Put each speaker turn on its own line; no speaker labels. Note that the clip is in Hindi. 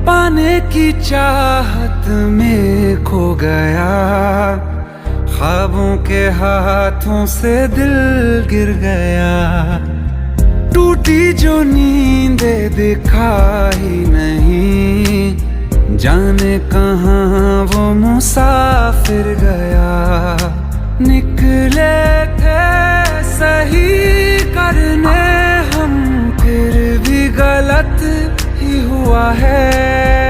पाने की चाहत में खो गया, ख्वाबों के हाथों से दिल गिर गया। टूटी जो नींदे दिखाई नहीं, जाने कहाँ वो मुसाफिर गया। निकले थे सही करने हम, फिर भी गलत ही हुआ है।